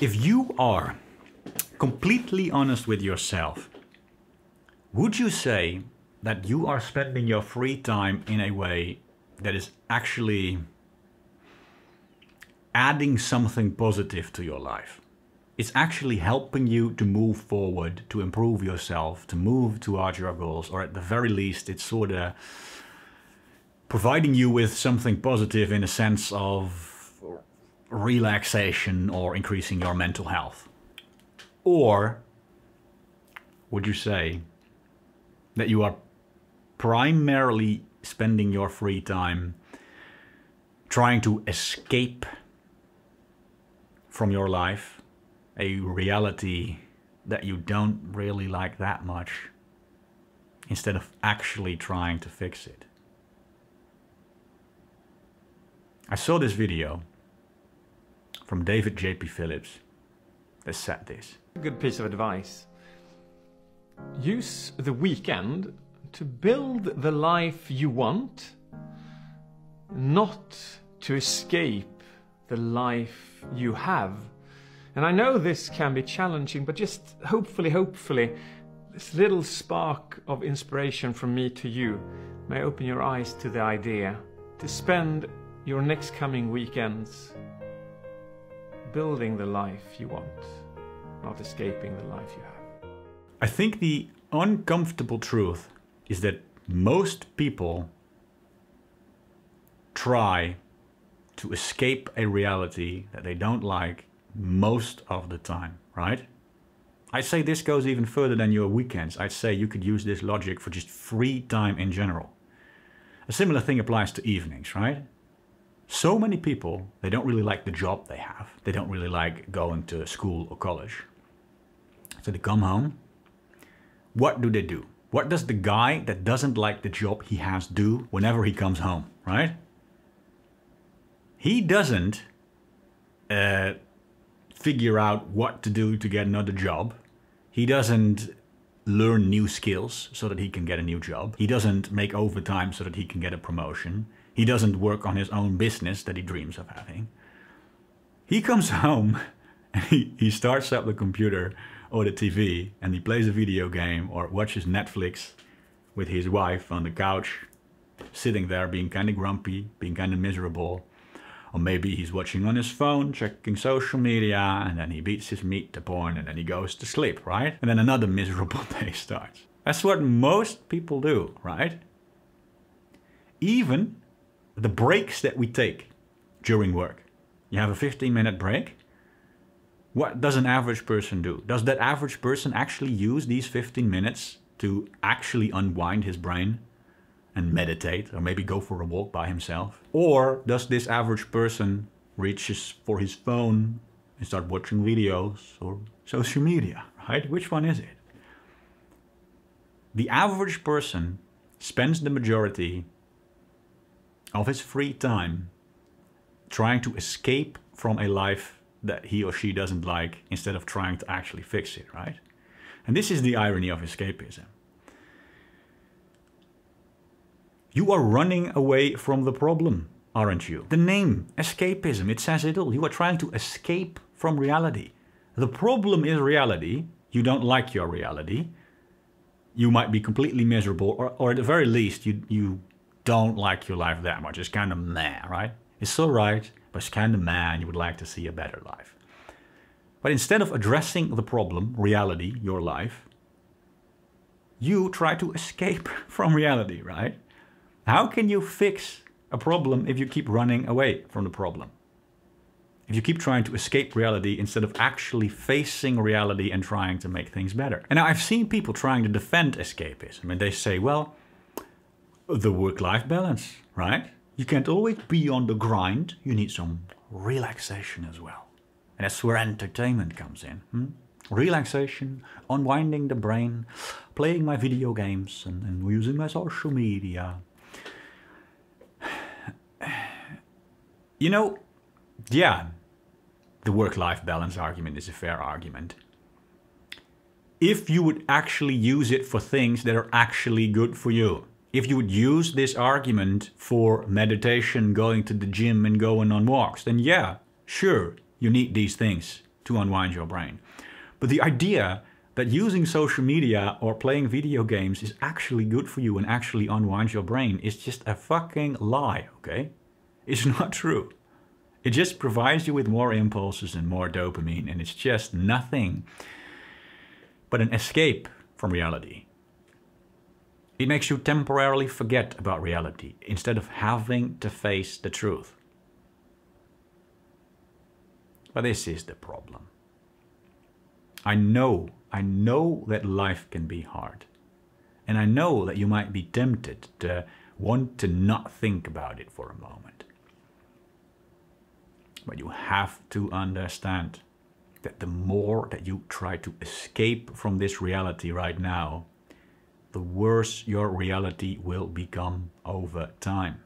If you are completely honest with yourself, would you say that you are spending your free time in a way that is actually adding something positive to your life? It's actually helping you to move forward, to improve yourself, to move towards your goals, or at the very least, it's sort of providing you with something positive in a sense of relaxation or increasing your mental health. Or would you say that you are primarily spending your free time trying to escape from your life a reality that you don't really like that much, instead of actually trying to fix it? I saw this video from David J.P. Phillips that said this. A good piece of advice. Use the weekend to build the life you want, not to escape the life you have. And I know this can be challenging, but just hopefully, this little spark of inspiration from me to you may open your eyes to the idea to spend your next coming weekends building the life you want, not escaping the life you have. I think the uncomfortable truth is that most people try to escape a reality that they don't like most of the time, right? I'd say this goes even further than your weekends. I'd say you could use this logic for just free time in general. A similar thing applies to evenings, right? So many people, they don't really like the job they have. They don't really like going to school or college. So they come home. What do? What does the guy that doesn't like the job he has do whenever he comes home, right? He doesn't figure out what to do to get another job. He doesn't learn new skills so that he can get a new job. He doesn't make overtime so that he can get a promotion. He doesn't work on his own business that he dreams of having. He comes home and he starts up the computer or the TV and he plays a video game or watches Netflix with his wife on the couch, sitting there being kind of grumpy, being kind of miserable. Or maybe he's watching on his phone, checking social media, and then he beats his meat to porn and then he goes to sleep, right? And then another miserable day starts. That's what most people do, right? Even the breaks that we take during work. You have a 15-minute break. What does an average person do? Does that average person actually use these 15 minutes to actually unwind his brain and meditate, or maybe go for a walk by himself? Or does this average person reach for his phone and start watching videos or social media, right? Which one is it? The average person spends the majority of his free time trying to escape from a life that he or she doesn't like, instead of trying to actually fix it, right? And this is the irony of escapism. You are running away from the problem, aren't you? The name, escapism, it says it all. You are trying to escape from reality. The problem is reality. You don't like your reality. You might be completely miserable, or at the very least, you don't like your life that much. It's kind of meh, right? It's all right, but it's kind of meh, and you would like to see a better life. But instead of addressing the problem, reality, your life, you try to escape from reality, right? How can you fix a problem if you keep running away from the problem? If you keep trying to escape reality instead of actually facing reality and trying to make things better. And now I've seen people trying to defend escapism, and they say, well, the work-life balance, right? You can't always be on the grind. You need some relaxation as well. And that's where entertainment comes in. Relaxation, unwinding the brain, playing my video games and using my social media. You know, yeah, the work-life balance argument is a fair argument. If you would actually use it for things that are actually good for you. If you would use this argument for meditation, going to the gym and going on walks, then yeah, sure, You need these things to unwind your brain. But the idea that using social media or playing video games is actually good for you and actually unwinds your brain is just a fucking lie, okay? It's not true. It just provides you with more impulses and more dopamine, and it's just nothing but an escape from reality. It makes you temporarily forget about reality instead of having to face the truth. But this is the problem. I know that life can be hard. And I know that you might be tempted to want to not think about it for a moment. But you have to understand that the more that you try to escape from this reality right now, the worse your reality will become over time.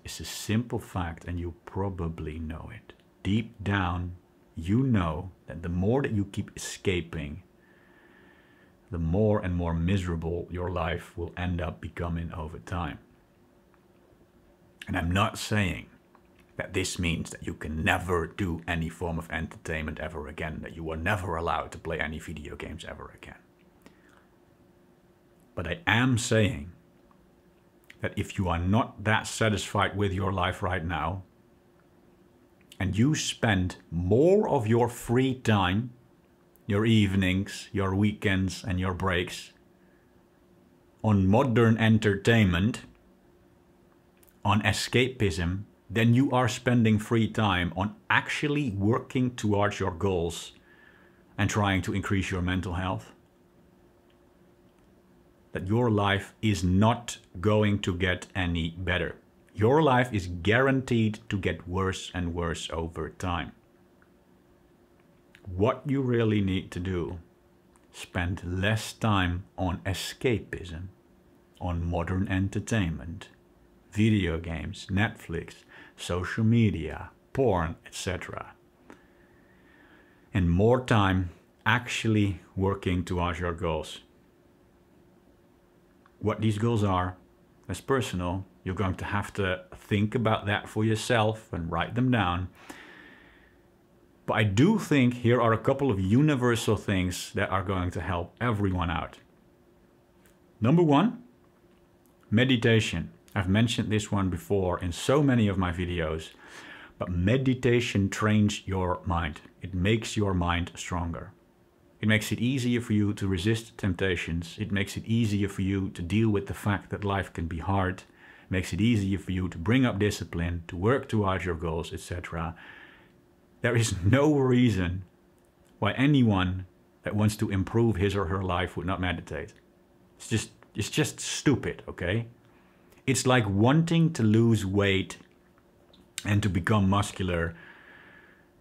It's a simple fact, and you probably know it. Deep down, you know that the more that you keep escaping, the more and more miserable your life will end up becoming over time. And I'm not saying that this means that you can never do any form of entertainment ever again, that you are never allowed to play any video games ever again. But I am saying that if you are not that satisfied with your life right now, and you spend more of your free time, your evenings, your weekends, and your breaks on modern entertainment, on escapism, then you are spending free time on actually working towards your goals and trying to increase your mental health. That your life is not going to get any better. Your life is guaranteed to get worse and worse over time. What you really need to do, spend less time on escapism, on modern entertainment, video games, Netflix, social media, porn, etc. And more time actually working towards your goals. What these goals are, that's personal. You're going to have to think about that for yourself and write them down. But I do think here are a couple of universal things that are going to help everyone out. Number one, meditation. I've mentioned this one before in so many of my videos, but meditation trains your mind. It makes your mind stronger. It makes it easier for you to resist temptations. It makes it easier for you to deal with the fact that life can be hard. It makes it easier for you to bring up discipline, to work towards your goals, etc. There is no reason why anyone that wants to improve his or her life would not meditate. It's just stupid, okay? It's like wanting to lose weight and to become muscular,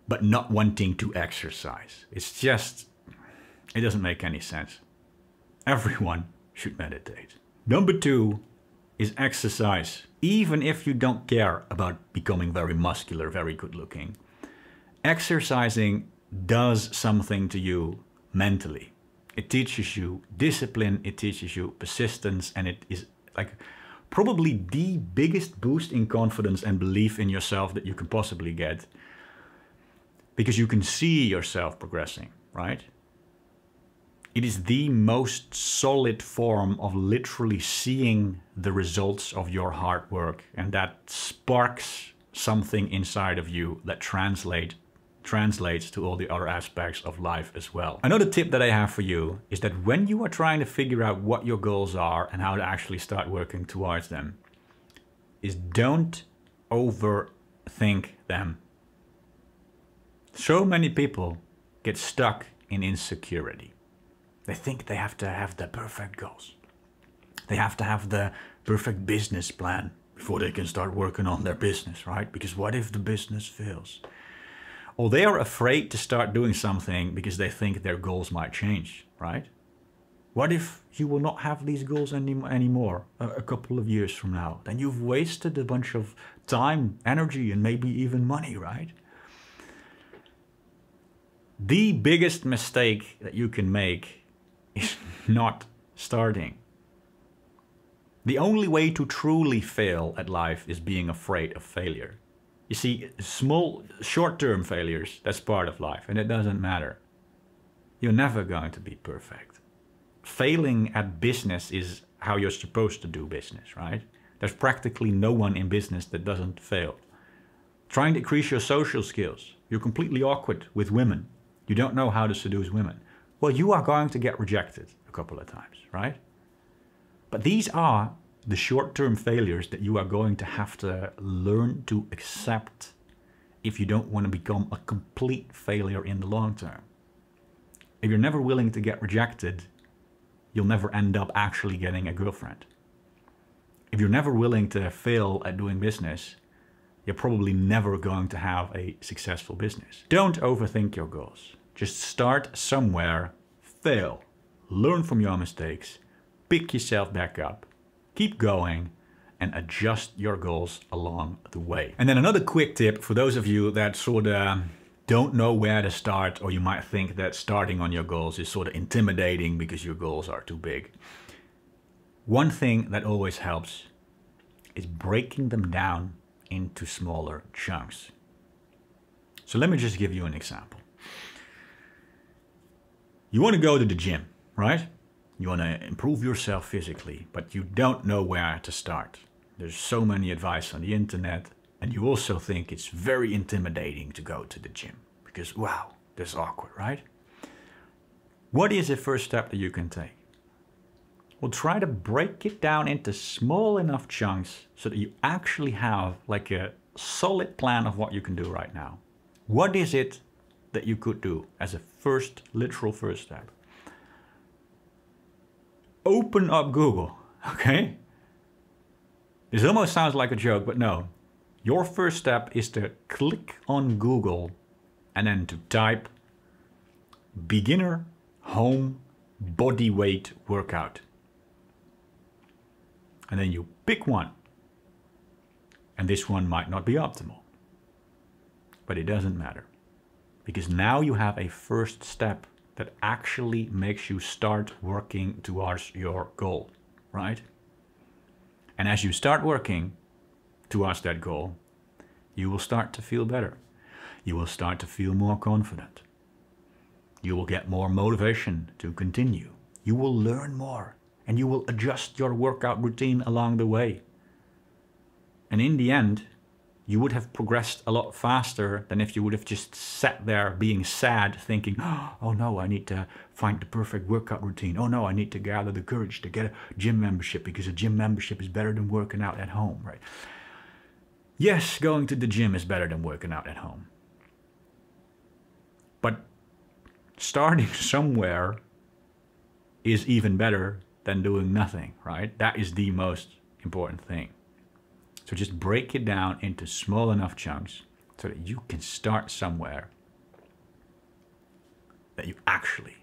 but not wanting to exercise. It doesn't make any sense. Everyone should meditate. Number two is exercise. Even if you don't care about becoming very muscular, very good looking, exercising does something to you mentally. It teaches you discipline, it teaches you persistence, and it is like probably the biggest boost in confidence and belief in yourself that you can possibly get, because you can see yourself progressing, right? It is the most solid form of literally seeing the results of your hard work, and that sparks something inside of you that translates to all the other aspects of life as well. Another tip that I have for you is that when you are trying to figure out what your goals are and how to actually start working towards them, is don't overthink them. So many people get stuck in insecurity. They think they have to have the perfect goals. They have to have the perfect business plan before they can start working on their business, right? Because what if the business fails? Or they are afraid to start doing something because they think their goals might change, right? What if you will not have these goals anymore a couple of years from now? Then you've wasted a bunch of time, energy, and maybe even money, right? The biggest mistake that you can make is not starting. The only way to truly fail at life is being afraid of failure. You see, small, short-term failures, that's part of life, and it doesn't matter. You're never going to be perfect. Failing at business is how you're supposed to do business, right? There's practically no one in business that doesn't fail. Trying to increase your social skills. You're completely awkward with women. You don't know how to seduce women. Well, you are going to get rejected a couple of times, right? But these are the short-term failures that you are going to have to learn to accept if you don't want to become a complete failure in the long term. If you're never willing to get rejected, you'll never end up actually getting a girlfriend. If you're never willing to fail at doing business, you're probably never going to have a successful business. Don't overthink your goals. Just start somewhere, fail, learn from your mistakes, pick yourself back up, keep going, and adjust your goals along the way. And then another quick tip for those of you that sort of don't know where to start, or you might think that starting on your goals is sort of intimidating because your goals are too big. One thing that always helps is breaking them down into smaller chunks. So let me just give you an example. You want to go to the gym, right? You want to improve yourself physically, but you don't know where to start. There's so many advice on the internet, and you also think it's very intimidating to go to the gym because, wow, that's awkward, right? What is the first step that you can take? Well, try to break it down into small enough chunks so that you actually have like a solid plan of what you can do right now. What is it that you could do as a literal first step? Open up Google, okay? This almost sounds like a joke, but no. Your first step is to click on Google and then to type beginner home body weight workout. And then you pick one. And this one might not be optimal. But it doesn't matter. Because now you have a first step that actually makes you start working towards your goal, right? And as you start working towards that goal, you will start to feel better. You will start to feel more confident. You will get more motivation to continue. You will learn more, and you will adjust your workout routine along the way. And in the end, you would have progressed a lot faster than if you would have just sat there being sad, thinking, oh no, I need to find the perfect workout routine. Oh no, I need to gather the courage to get a gym membership because a gym membership is better than working out at home, right? Yes, going to the gym is better than working out at home. But starting somewhere is even better than doing nothing, right? That is the most important thing. So just break it down into small enough chunks so that you can start somewhere, that you actually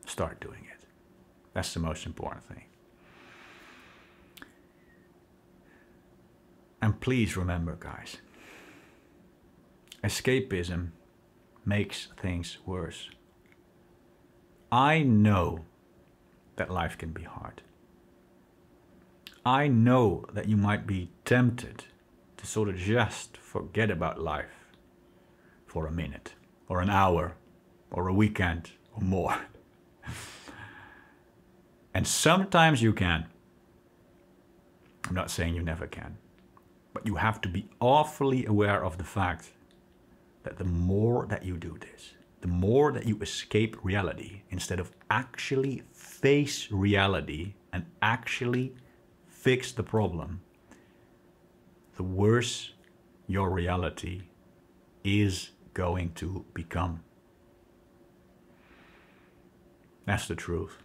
start doing it. That's the most important thing. And please remember, guys, escapism makes things worse. I know that life can be hard. I know that you might be tempted to sort of just forget about life for a minute, or an hour, or a weekend, or more. And sometimes you can. I'm not saying you never can. But you have to be awfully aware of the fact that the more that you do this, the more that you escape reality instead of actually face reality and actually fix the problem, the worse your reality is going to become. That's the truth.